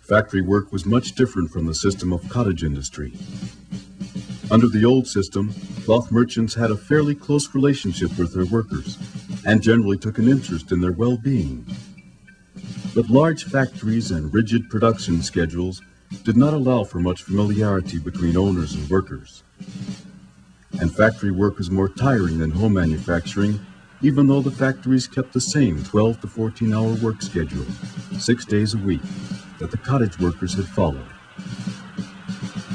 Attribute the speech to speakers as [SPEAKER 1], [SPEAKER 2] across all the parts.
[SPEAKER 1] Factory work was much different from the system of cottage industry. Under the old system, cloth merchants had a fairly close relationship with their workers and generally took an interest in their well-being. But large factories and rigid production schedules did not allow for much familiarity between owners and workers. And factory work was more tiring than home manufacturing, even though the factories kept the same 12 to 14-hour work schedule, 6 days a week, that the cottage workers had followed.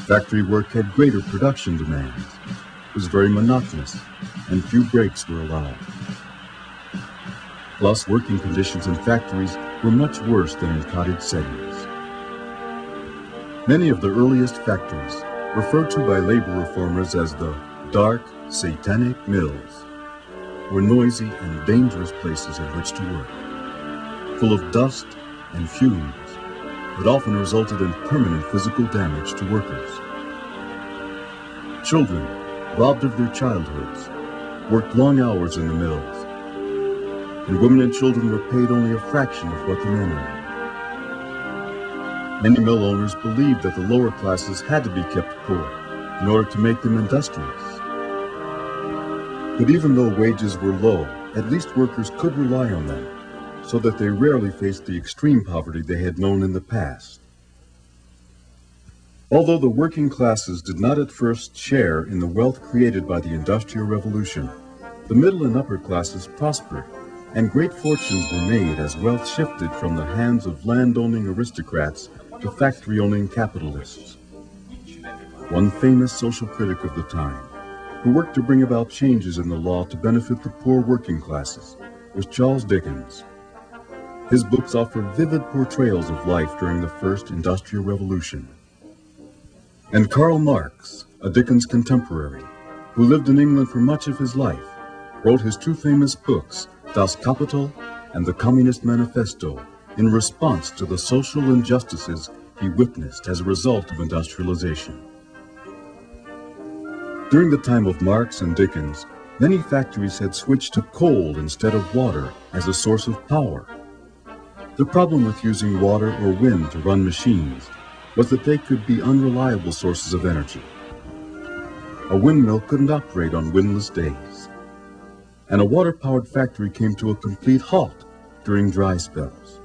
[SPEAKER 1] Factory work had greater production demands, was very monotonous, and few breaks were allowed. Plus, working conditions in factories were much worse than in cottage settings. Many of the earliest factories, referred to by labor reformers as the dark, satanic mills, were noisy and dangerous places in which to work, full of dust and fumes that often resulted in permanent physical damage to workers. Children, robbed of their childhoods, worked long hours in the mills, and women and children were paid only a fraction of what the men earned. Many mill owners believed that the lower classes had to be kept poor in order to make them industrious. But even though wages were low, at least workers could rely on them, so that they rarely faced the extreme poverty they had known in the past. Although the working classes did not at first share in the wealth created by the Industrial Revolution, the middle and upper classes prospered, and great fortunes were made as wealth shifted from the hands of land-owning aristocrats to factory-owning capitalists. One famous social critic of the time, who worked to bring about changes in the law to benefit the poor working classes, was Charles Dickens. His books offer vivid portrayals of life during the first Industrial Revolution. And Karl Marx, a Dickens contemporary, who lived in England for much of his life, wrote his two famous books, Das Kapital and the Communist Manifesto, in response to the social injustices he witnessed as a result of industrialization. During the time of Marx and Dickens, many factories had switched to coal instead of water as a source of power. The problem with using water or wind to run machines was that they could be unreliable sources of energy. A windmill couldn't operate on windless days, and a water-powered factory came to a complete halt during dry spells.